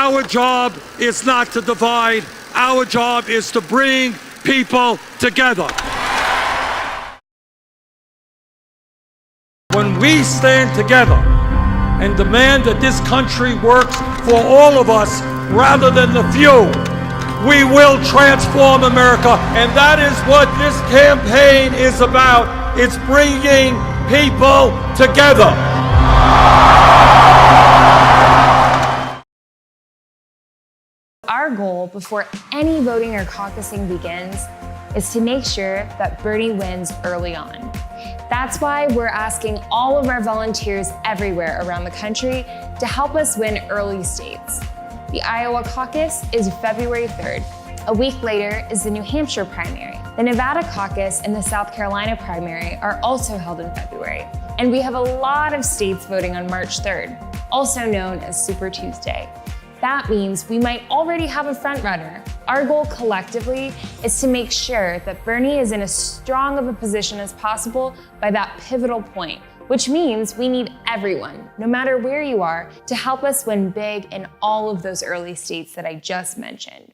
Our job is not to divide. Our job is to bring people together. When we stand together and demand that this country works for all of us rather than the few, we will transform America. And that is what this campaign is about. It's bringing people together. Our goal before any voting or caucusing begins is to make sure that Bernie wins early on. That's why we're asking all of our volunteers everywhere around the country to help us win early states. The Iowa caucus is February 3rd. A week later is the New Hampshire primary. The Nevada caucus and the South Carolina primary are also held in February. And we have a lot of states voting on March 3rd, also known as Super Tuesday. That means we might already have a front runner. Our goal collectively is to make sure that Bernie is in as strong of a position as possible by that pivotal point, which means we need everyone, no matter where you are, to help us win big in all of those early states that I just mentioned.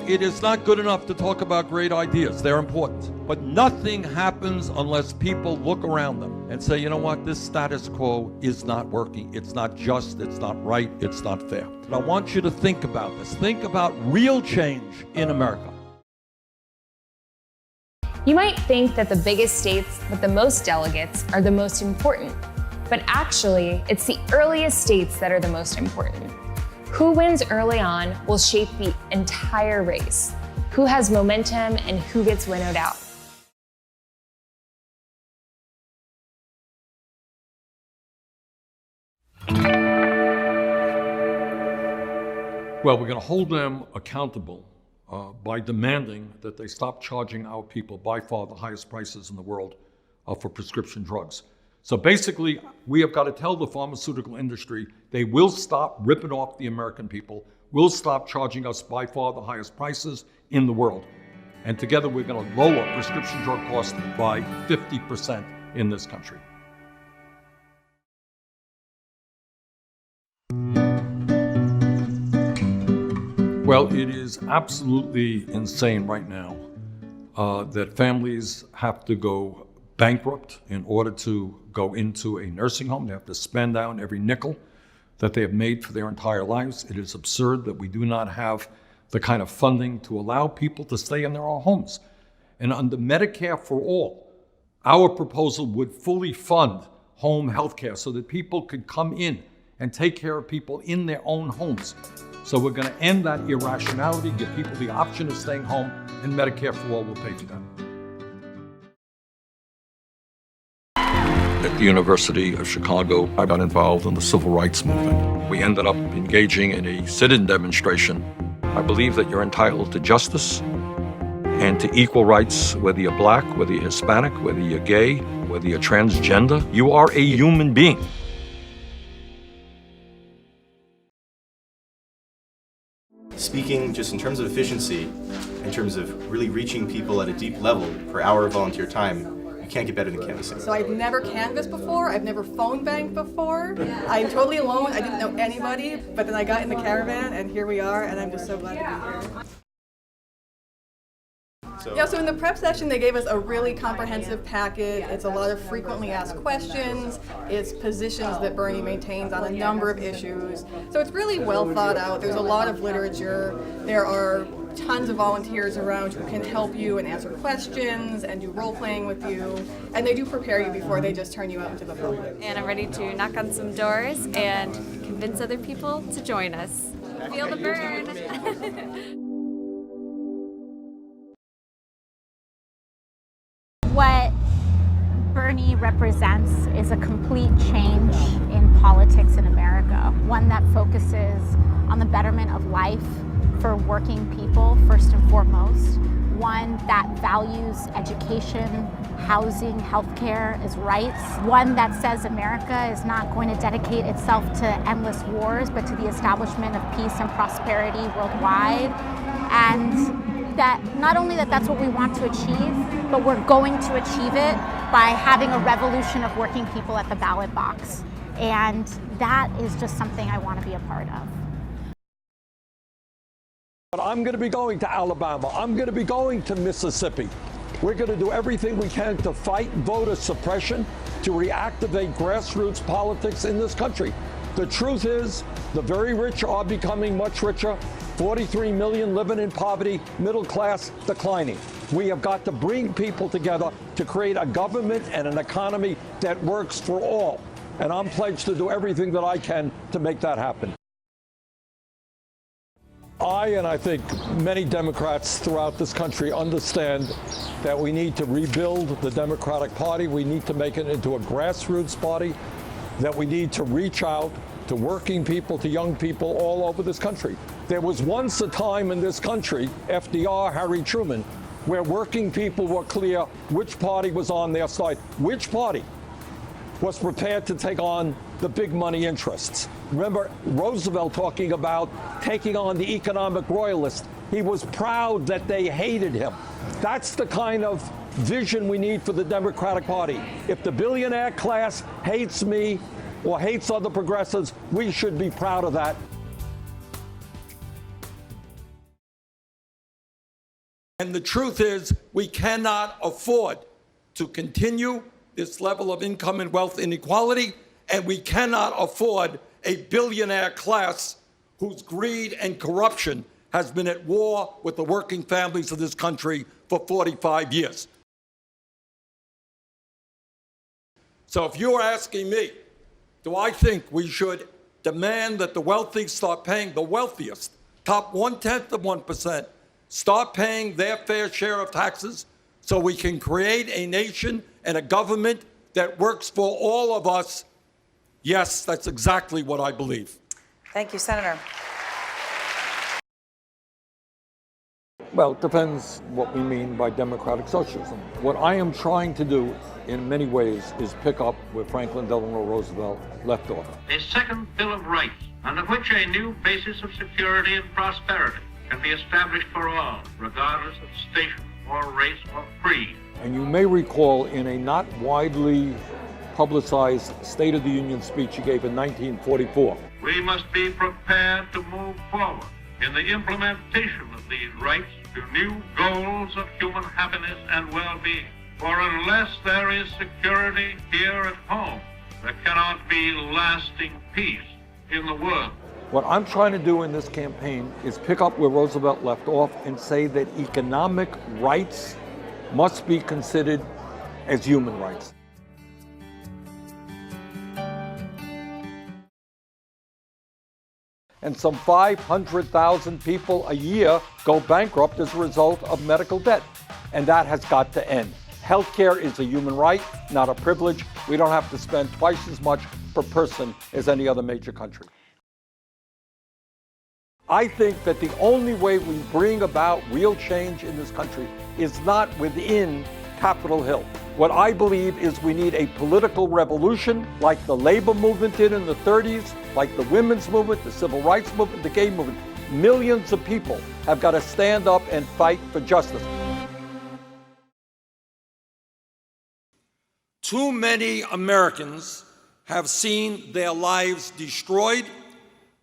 It is not good enough to talk about great ideas. They're important. But nothing happens unless people look around them and say, you know what, this status quo is not working. It's not just, it's not right, it's not fair. But I want you to think about this. Think about real change in America. You might think that the biggest states with the most delegates are the most important, but actually, it's the earliest states that are the most important. Who wins early on will shape the entire race, who has momentum and who gets winnowed out. Well, we're going to hold them accountable by demanding that they stop charging our people by far the highest prices in the world for prescription drugs. So basically, we have got to tell the pharmaceutical industry they will stop ripping off the American people, will stop charging us by far the highest prices in the world. And together we're going to lower prescription drug costs by 50% in this country. Well, it is absolutely insane right now that families have to go bankrupt in order to go into a nursing home. They have to spend down every nickel that they have made for their entire lives. It is absurd that we do not have the kind of funding to allow people to stay in their own homes. And under Medicare for All, our proposal would fully fund home health care so that people could come in and take care of people in their own homes. So we're going to end that irrationality, give people the option of staying home, and Medicare for All will pay for that. At the University of Chicago, I got involved in the civil rights movement. We ended up engaging in a sit-in demonstration. I believe that you're entitled to justice and to equal rights, whether you're black, whether you're Hispanic, whether you're gay, whether you're transgender. You are a human being. Speaking just in terms of efficiency, in terms of really reaching people at a deep level per hour of volunteer time, you can't get better than canvassing. So I've never canvassed before, I've never phone banked before. I'm totally alone, I didn't know anybody, but then I got in the caravan and here we are, and I'm just so glad to be here. So in the prep session they gave us a really comprehensive packet. It's a lot of frequently asked questions. It's positions that Bernie maintains on a number of issues. So it's really well thought out. There's a lot of literature. There are tons of volunteers around who can help you and answer questions and do role playing with you. And they do prepare you before they just turn you out into the public. And I'm ready to knock on some doors and convince other people to join us. Feel the burn. What Bernie represents is a complete change in politics in America, one that focuses on the betterment of life for working people first and foremost, one that values education, housing, healthcare as rights, one that says America is not going to dedicate itself to endless wars, but to the establishment of peace and prosperity worldwide, and that not only that's what we want to achieve, but we're going to achieve it by having a revolution of working people at the ballot box. And that is just something I want to be a part of. But I'm going to be going to Alabama. I'm going to be going to Mississippi. We're going to do everything we can to fight voter suppression, to reactivate grassroots politics in this country. The truth is, the very rich are becoming much richer. 43 million living in poverty, middle class declining. We have got to bring people together to create a government and an economy that works for all. And I'm pledged to do everything that I can to make that happen. I think many Democrats throughout this country understand that we need to rebuild the Democratic Party. We need to make it into a grassroots party, that we need to reach out to working people, to young people all over this country. There was once a time in this country, FDR, Harry Truman, where working people were clear which party was on their side, which party was prepared to take on the big money interests. Remember Roosevelt talking about taking on the economic royalists. He was proud that they hated him. That's the kind of vision we need for the Democratic Party. If the billionaire class hates me or hates other progressives, we should be proud of that. And the truth is, we cannot afford to continue this level of income and wealth inequality, and we cannot afford a billionaire class whose greed and corruption has been at war with the working families of this country for 45 years. So if you're asking me, do I think we should demand that the wealthy start paying, the wealthiest, top 1/10%, start paying their fair share of taxes so we can create a nation and a government that works for all of us? Yes, that's exactly what I believe. Thank you, Senator. Well, it depends what we mean by democratic socialism. What I am trying to do in many ways is pick up where Franklin Delano Roosevelt left off. A second Bill of Rights, under which a new basis of security and prosperity can be established for all, regardless of station or race or creed. And you may recall in a not widely publicized State of the Union speech he gave in 1944. We must be prepared to move forward in the implementation of these rights to new goals of human happiness and well-being. For unless there is security here at home, there cannot be lasting peace in the world. What I'm trying to do in this campaign is pick up where Roosevelt left off and say that economic rights must be considered as human rights. And some 500,000 people a year go bankrupt as a result of medical debt. And that has got to end. Healthcare is a human right, not a privilege. We don't have to spend twice as much per person as any other major country. I think that the only way we bring about real change in this country is not within Capitol Hill. What I believe is we need a political revolution like the labor movement did in the 30s, like the women's movement, the civil rights movement, the gay movement. Millions of people have got to stand up and fight for justice. Too many Americans have seen their lives destroyed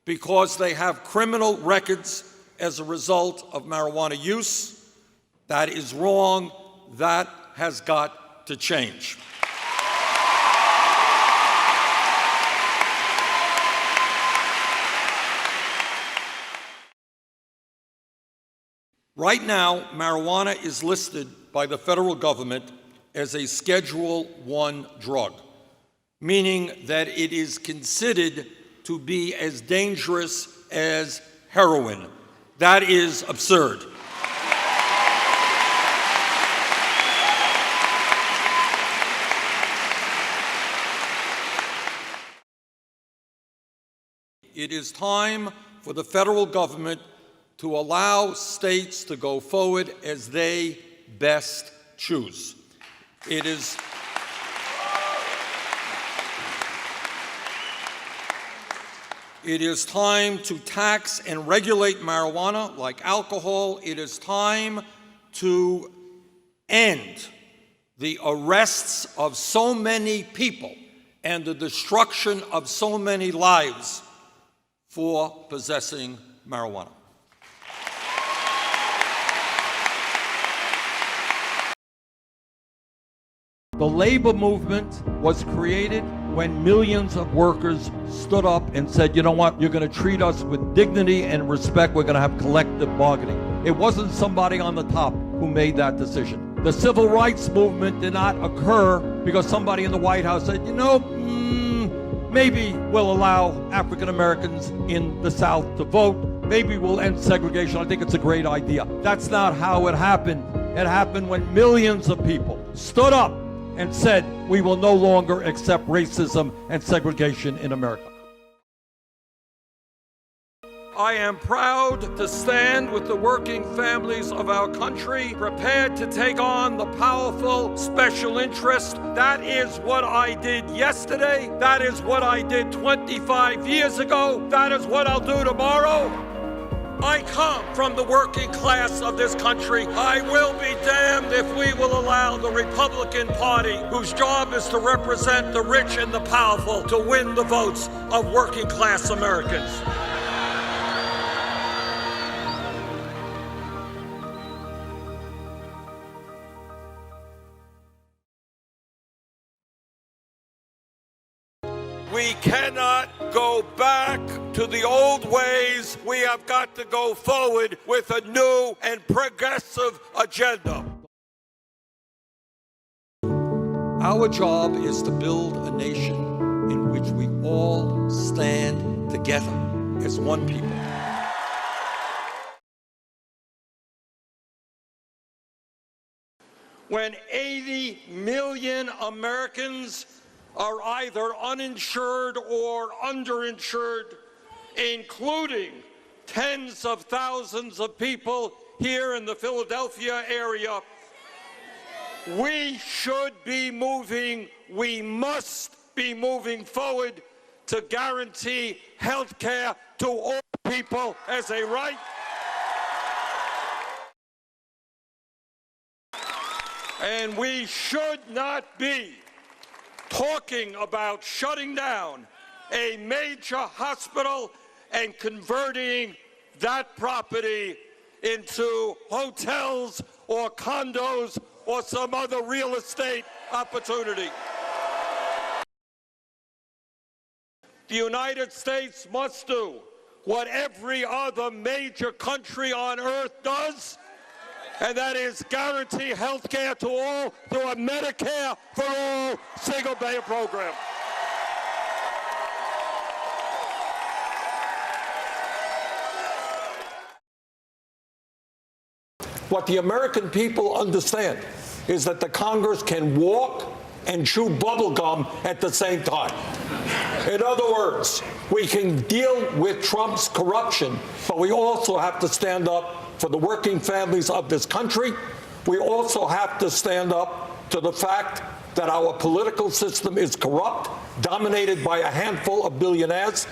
because they have criminal records as a result of marijuana use. That is wrong. That has got to change. Right now, marijuana is listed by the federal government as a Schedule I drug, meaning that it is considered to be as dangerous as heroin. That is absurd. It is time for the federal government to allow states to go forward as they best choose. It is time to tax and regulate marijuana like alcohol. It is time to end the arrests of so many people and the destruction of so many lives for possessing marijuana. The labor movement was created when millions of workers stood up and said, you know what, you're going to treat us with dignity and respect, we're going to have collective bargaining. It wasn't somebody on the top who made that decision. The civil rights movement did not occur because somebody in the White House said, you know, maybe we'll allow African Americans in the South to vote, maybe we'll end segregation, I think it's a great idea. That's not how it happened. It happened when millions of people stood up and said, we will no longer accept racism and segregation in America. I am proud to stand with the working families of our country, prepared to take on the powerful special interest. That is what I did yesterday. That is what I did 25 years ago. That is what I'll do tomorrow. I come from the working class of this country. I will be damned if we will allow the Republican Party, whose job is to represent the rich and the powerful, to win the votes of working class Americans. We cannot go back to the old ways. We have got to go forward with a new and progressive agenda. Our job is to build a nation in which we all stand together as one people. When 80 million Americans are either uninsured or underinsured, including tens of thousands of people here in the Philadelphia area, we should be moving, we must be moving forward to guarantee health care to all people as a right. And we should not be talking about shutting down a major hospital and converting that property into hotels or condos or some other real estate opportunity. The United States must do what every other major country on earth does, and that is guarantee health care to all through a Medicare for all single-payer program. What the American people understand is that the Congress can walk and chew bubble gum at the same time. In other words, we can deal with Trump's corruption, but we also have to stand up for the working families of this country. We also have to stand up to the fact that our political system is corrupt, dominated by a handful of billionaires,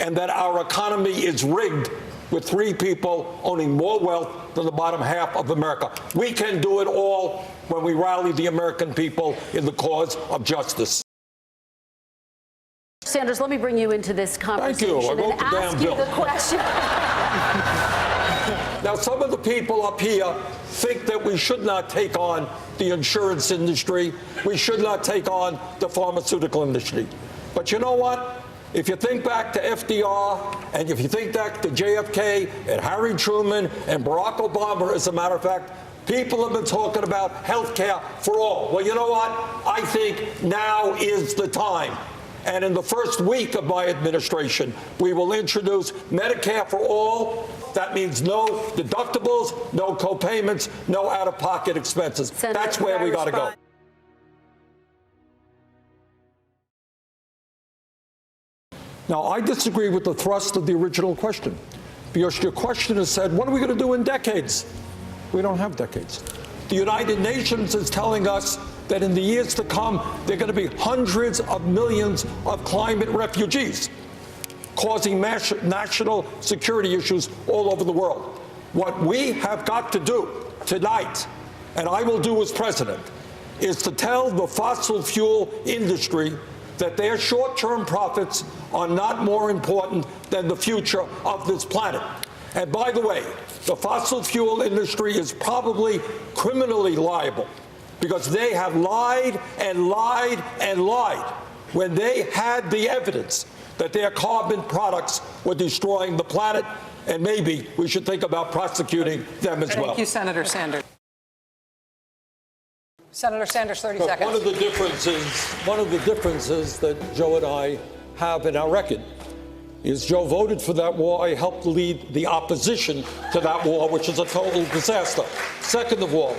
and that our economy is rigged with 3 people owning more wealth than the bottom half of America. We can do it all when we rally the American people in the cause of justice. Sanders, let me bring you into this conversation Thank you. and ask you the question. Now, some of the people up here think that we should not take on the insurance industry. We should not take on the pharmaceutical industry. But you know what? If you think back to FDR, and if you think back to JFK and Harry Truman and Barack Obama, as a matter of fact, people have been talking about health care for all. Well, you know what? I think now is the time. And in the first week of my administration, we will introduce Medicare for all. That means no deductibles, no co-payments, no out-of-pocket expenses. Senator, that's where we got to go. Now, I disagree with the thrust of the original question, because your question has said, what are we going to do in decades? We don't have decades. The United Nations is telling us that in the years to come, there are going to be hundreds of millions of climate refugees, causing national security issues all over the world. What we have got to do tonight, and I will do as president, is to tell the fossil fuel industry that their short-term profits are not more important than the future of this planet. And by the way, the fossil fuel industry is probably criminally liable because they have lied and lied and lied when they had the evidence that their carbon products were destroying the planet, and maybe we should think about prosecuting them as well. Thank you, Senator Sanders. Senator Sanders, 30 seconds. One of the differences that Joe and I have in our record is Joe voted for that war. I helped lead the opposition to that war, which is a total disaster. Second of all,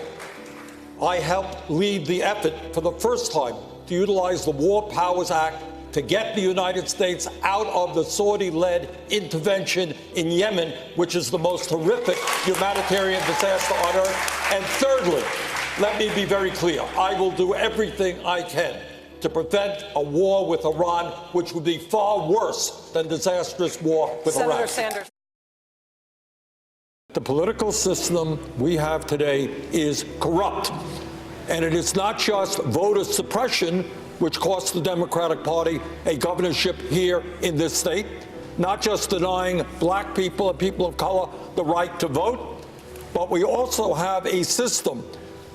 I helped lead the effort for the first time to utilize the War Powers Act to get the United States out of the Saudi-led intervention in Yemen, which is the most horrific humanitarian disaster on earth. And thirdly, let me be very clear, I will do everything I can to prevent a war with Iran, which would be far worse than disastrous war with Iraq. Senator Sanders. The political system we have today is corrupt. And it is not just voter suppression, which cost the Democratic Party a governorship here in this state, not just denying black people and people of color the right to vote, but we also have a system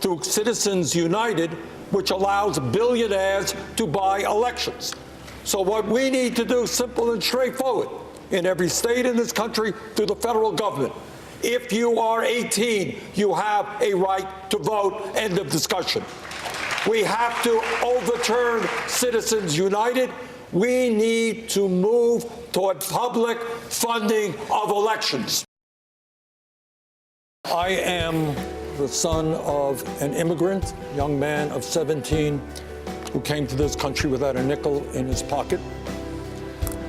through Citizens United which allows billionaires to buy elections. So what we need to do, simple and straightforward, in every state in this country through the federal government, if you are 18, you have a right to vote. End of discussion. We have to overturn Citizens United. We need to move toward public funding of elections. I am the son of an immigrant, young man of 17, who came to this country without a nickel in his pocket.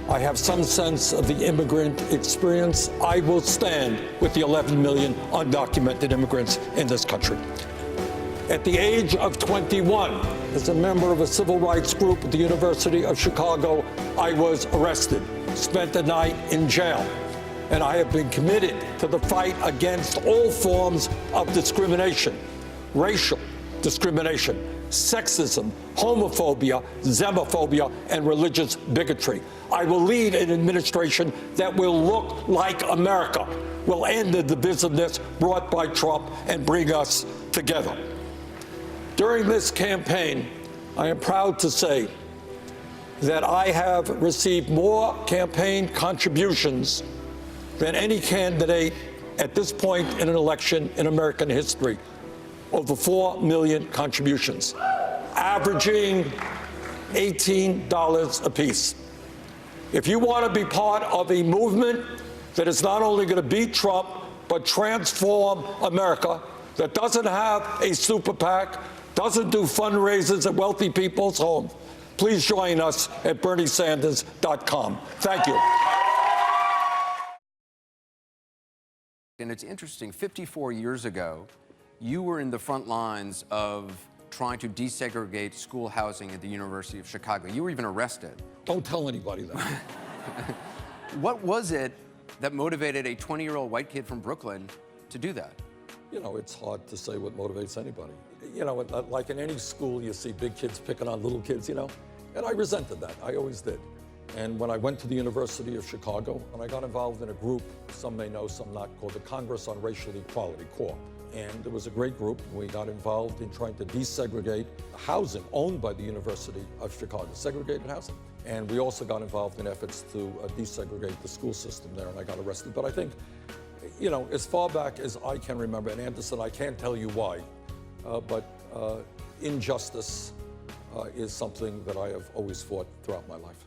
I have some sense of the immigrant experience. I will stand with the 11 million undocumented immigrants in this country. At the age of 21, as a member of a civil rights group at the University of Chicago, I was arrested, spent a night in jail, and I have been committed to the fight against all forms of discrimination, racial discrimination, sexism, homophobia, xenophobia, and religious bigotry. I will lead an administration that will look like America, will end the divisiveness brought by Trump and bring us together. During this campaign, I am proud to say that I have received more campaign contributions than any candidate at this point in an election in American history. Over 4 million contributions, averaging $18 apiece. If you want to be part of a movement that is not only going to beat Trump, but transform America, that doesn't have a super PAC, doesn't do fundraisers at wealthy people's homes, please join us at BernieSanders.com. Thank you. And it's interesting, 54 years ago, you were in the front lines of trying to desegregate school housing at the University of Chicago. You were even arrested. Don't tell anybody that. What was it that motivated a 20-year-old white kid from Brooklyn to do that? You know, it's hard to say what motivates anybody. You know, like in any school, you see big kids picking on little kids, you know, and I resented that. I always did. And when I went to the University of Chicago, and I got involved in a group, some may know, some not, called the Congress on Racial Equality, CORE. And it was a great group. We got involved in trying to desegregate housing owned by the University of Chicago, segregated housing. And we also got involved in efforts to desegregate the school system there, and I got arrested. But I think, you know, as far back as I can remember, and Anderson, I can't tell you why, but injustice is something that I have always fought throughout my life.